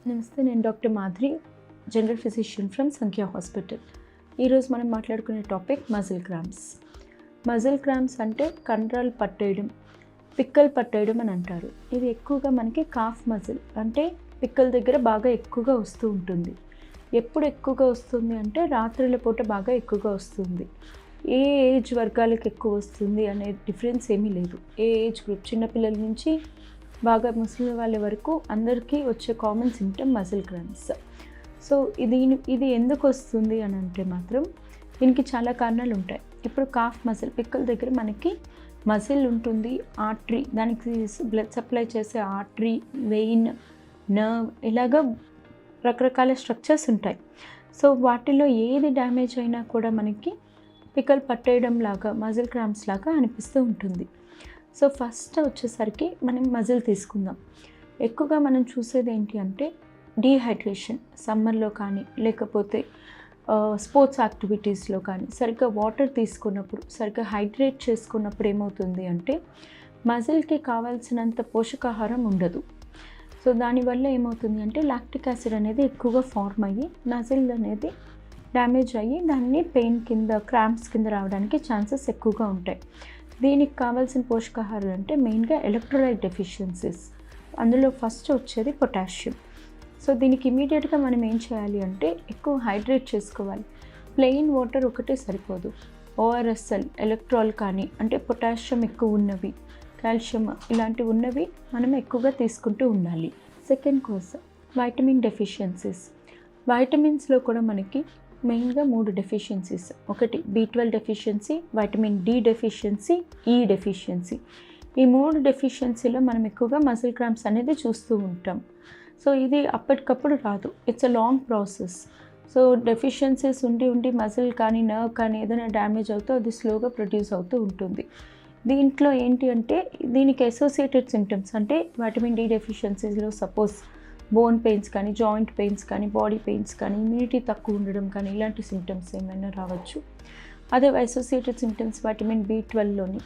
నమస్తే, నేను doctor Madhuri, general physician from సంఖ్య హాస్పిటల్. ఈరోజు మనం మాట్లాడుకునే topic muscle cramps. Muscle cramps అంటే కండరాలు పట్టేయడం, పిక్కలు పట్టేయడం అని అంటారు. ఇది ఎక్కువగా మనకి కాఫ్ మజిల్ అంటే పిక్కల దగ్గర బాగా ఎక్కువగా వస్తూ ఉంటుంది. ఎప్పుడు ఎక్కువగా వస్తుంది అంటే రాత్రుల పూట బాగా ఎక్కువగా వస్తుంది. ఏ ఏజ్ వర్గాలకు ఎక్కువ వస్తుంది అనే డిఫరెన్స్ ఏమీ లేదు. ఏ ఏజ్ గ్రూప్, చిన్నపిల్లల నుంచి బాగా ముసలి వాళ్ళ వరకు అందరికీ వచ్చే common symptom muscle cramps. So ఇది ఎందుకు వస్తుంది అని అంటే మాత్రం దీనికి చాలా కారణాలు ఉంటాయి. ఇప్పుడు కాఫ్ మజిల్, పిక్కల దగ్గర మనకి మజిల్ ఉంటుంది, ఆర్టరీ, దానికి బ్లడ్ సప్లై చేసే ఆర్టరీ, వెయిన్, నర్వ్, ఇలాగా రకరకాల స్ట్రక్చర్స్ ఉంటాయి. సో వాటిలో ఏది డ్యామేజ్ అయినా కూడా మనకి పిక్కలు పట్టేయడం లాగా, మజిల్ క్రాంప్స్ లాగా అనిపిస్తూ ఉంటుంది. సో ఫస్ట్ వచ్చేసరికి మనం మజిల్ తీసుకుందాం. ఎక్కువగా మనం చూసేది ఏంటి అంటే డీహైడ్రేషన్, సమ్మర్లో కానీ లేకపోతే స్పోర్ట్స్ యాక్టివిటీస్లో కానీ సరిగ్గా వాటర్ తీసుకున్నప్పుడు, సరిగ్గా హైడ్రేట్ చేసుకున్నప్పుడు ఏమవుతుంది అంటే మజిల్కి కావాల్సినంత పోషకాహారం ఉండదు. సో దానివల్ల ఏమవుతుంది అంటే లాక్టిక్ యాసిడ్ అనేది ఎక్కువగా ఫార్మ్ అయ్యి మజిల్ అనేది డ్యామేజ్ అయ్యి దాన్ని పెయిన్ కింద, క్రాంప్స్ కింద రావడానికి ఛాన్సెస్ ఎక్కువగా ఉంటాయి. దీనికి కావాల్సిన పోషకాహారాలు అంటే మెయిన్గా ఎలక్ట్రోలైట్ డెఫిషియన్సీస్. అందులో ఫస్ట్ వచ్చేది పొటాషియం. సో దీనికి ఇమీడియట్గా మనం ఏం చేయాలి అంటే ఎక్కువ హైడ్రేట్ చేసుకోవాలి. ప్లెయిన్ వాటర్ ఒకటే సరిపోదు. ఓఆర్ఎస్ఎల్, ఎలక్ట్రాల్ కానీ అంటే పొటాషియం ఎక్కువ ఉన్నవి, కాల్షియం ఇలాంటివి ఉన్నవి మనం ఎక్కువగా తీసుకుంటూ ఉండాలి. Second cause vitamin deficiencies. వైటమిన్స్లో కూడా మనకి మెయిన్గా 3 డెఫిషియన్సీస్. ఒకటి B12 deficiency, vitamin D deficiency, E deficiency. ఈ 3 డెఫిషియన్సీలో మనం ఎక్కువగా మజిల్ క్రాంప్స్ అనేది చూస్తూ ఉంటాం. సో ఇది అప్పటికప్పుడు రాదు, it's a long process. So deficiencies ఉండి మజిల్ కానీ నర్వ్ కానీ ఏదైనా డ్యామేజ్ అవుతూ అది స్లోగా ప్రొడ్యూస్ అవుతూ ఉంటుంది. దీంట్లో ఏంటి అంటే దీనికి అసోసియేటెడ్ సిమ్టమ్స్ అంటే వైటమిన్ D డెఫిషియన్సీస్లో సపోజ్ బోన్ పెయిన్స్ కానీ, జాయింట్ పెయిన్స్ కానీ, బాడీ పెయిన్స్ కానీ, ఇమ్యూనిటీ తక్కువ ఉండడం కానీ ఇలాంటి సిమ్టమ్స్ ఏమైనా రావచ్చు. అదే అసోసియేటెడ్ సిమ్టమ్స్ వైటమిన్ B12లోని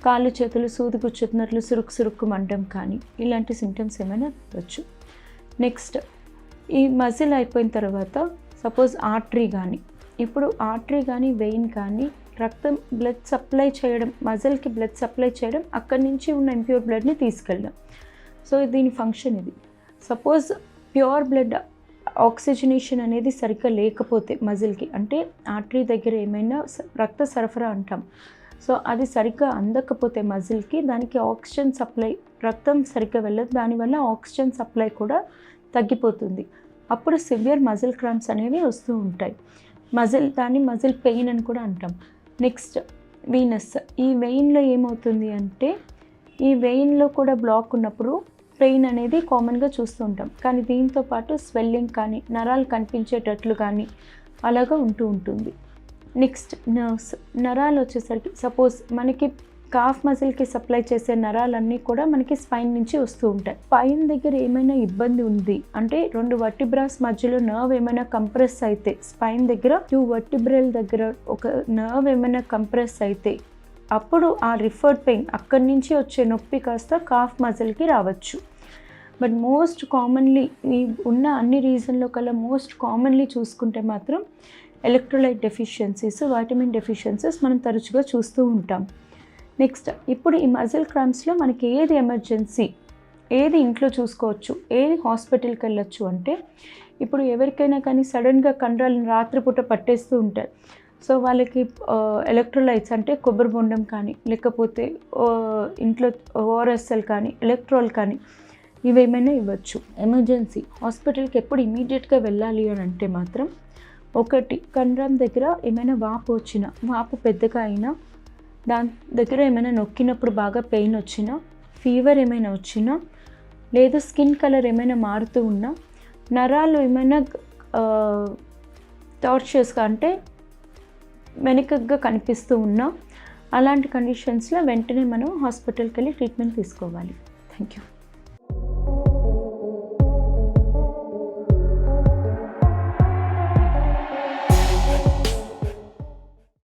కాళ్ళు చేతులు సూది గుచ్చుతున్నట్లు సురుక్కు మండడం కానీ ఇలాంటి సిమ్టమ్స్ ఏమైనా రావచ్చు. నెక్స్ట్ ఈ మజిల్ అయిపోయిన తర్వాత సపోజ్ ఆర్టరీ కానీ, ఇప్పుడు ఆర్టరీ కానీ వెయిన్ కానీ రక్తం బ్లడ్ సప్లై చేయడం, మజిల్కి బ్లడ్ సప్లై చేయడం, అక్కడి నుంచి ఉన్న ఇంప్యూర్ బ్లడ్ని తీసుకెళ్ళడం. సో దీని ఫంక్షన్ ఇది. సపోజ్ ప్యూర్ బ్లడ్ ఆక్సిజనేషన్ అనేది సరిగ్గా లేకపోతే మజిల్కి, అంటే ఆర్టరీ దగ్గర ఏమైనా రక్త సరఫరా అంటాం, సో అది సరిగ్గా అందకపోతే మజిల్కి, దానికి ఆక్సిజన్ సప్లై, రక్తం సరిగ్గా వెళ్ళదు, దానివల్ల ఆక్సిజన్ సప్లై కూడా తగ్గిపోతుంది. అప్పుడు సివియర్ మజిల్ క్రాంప్స్ అనేవి వస్తూ ఉంటాయి. దాన్ని మజిల్ పెయిన్ అని కూడా అంటాం. Next Venus. ఈ వెయిన్లో ఏమవుతుంది అంటే ఈ వెయిన్లో కూడా బ్లాక్ ఉన్నప్పుడు పెయిన్ అనేది కామన్గా చూస్తూ ఉంటాం. కానీ దీంతో పాటు స్వెల్లింగ్ కానీ, నరాలు కనిపించేటట్లు కానీ అలాగా ఉంటుంది. Next nerves. నరాలు వచ్చేసరికి సపోజ్ మనకి కాఫ్ మజిల్కి సప్లై చేసే నరాలన్నీ కూడా మనకి స్పైన్ నుంచి వస్తూ ఉంటాయి. స్పైన్ దగ్గర ఏమైనా ఇబ్బంది ఉంది అంటే 2 వర్టిబ్రాస్ మధ్యలో నర్వ్ ఏమైనా కంప్రెస్ అయితే, స్పైన్ దగ్గర 2 వర్టిబ్రల్ దగ్గర ఒక నర్వ్ ఏమైనా కంప్రెస్ అయితే అప్పుడు ఆ రిఫర్డ్ పెయిన్, అక్కడి నుంచి వచ్చే నొప్పి కాస్త కాఫ్ మజిల్కి రావచ్చు. బట్ మోస్ట్ కామన్లీ ఈ ఉన్న అన్ని రీజన్లో కల్లా మోస్ట్ కామన్లీ చూసుకుంటే మాత్రం ఎలక్ట్రోలైట్ డెఫిషియన్సీస్, వైటమిన్ డెఫిషియన్సీస్ మనం తరచుగా చూస్తూ ఉంటాం. నెక్స్ట్ ఇప్పుడు ఈ మజిల్ క్రాంప్స్లో మనకి ఏది ఎమర్జెన్సీ, ఏది ఇంట్లో చూసుకోవచ్చు, ఏది హాస్పిటల్కి వెళ్ళొచ్చు అంటే ఇప్పుడు ఎవరికైనా కానీ సడన్గా కండరాలను రాత్రిపూట పట్టేస్తూ ఉంటారు. సో వాళ్ళకి ఎలక్ట్రోలైట్స్ అంటే కొబ్బరి బొండం కానీ లేకపోతే ఇంట్లో ఓఆర్ఎస్ఎల్ కానీ, ఎలక్ట్రాల్ కానీ ఇవేమైనా ఇవ్వచ్చు. ఎమర్జెన్సీ హాస్పిటల్కి ఎప్పుడు ఇమీడియట్గా వెళ్ళాలి అని అంటే మాత్రం ఒకటి కండరం దగ్గర ఏమైనా వాపు వచ్చినా, వాపు పెద్దగా అయినా, దాని దగ్గర ఏమైనా నొక్కినప్పుడు బాగా పెయిన్ వచ్చినా, ఫీవర్ ఏమైనా వచ్చినా, లేదు స్కిన్ కలర్ ఏమైనా మారుతూ ఉన్నా, నరాలు ఏమైనా టార్చర్స్గా అంటే వెనుకగా కనిపిస్తూ ఉన్నా, అలాంటి కండిషన్స్లో వెంటనే మనం హాస్పిటల్కి వెళ్ళి ట్రీట్మెంట్ తీసుకోవాలి. Thank you.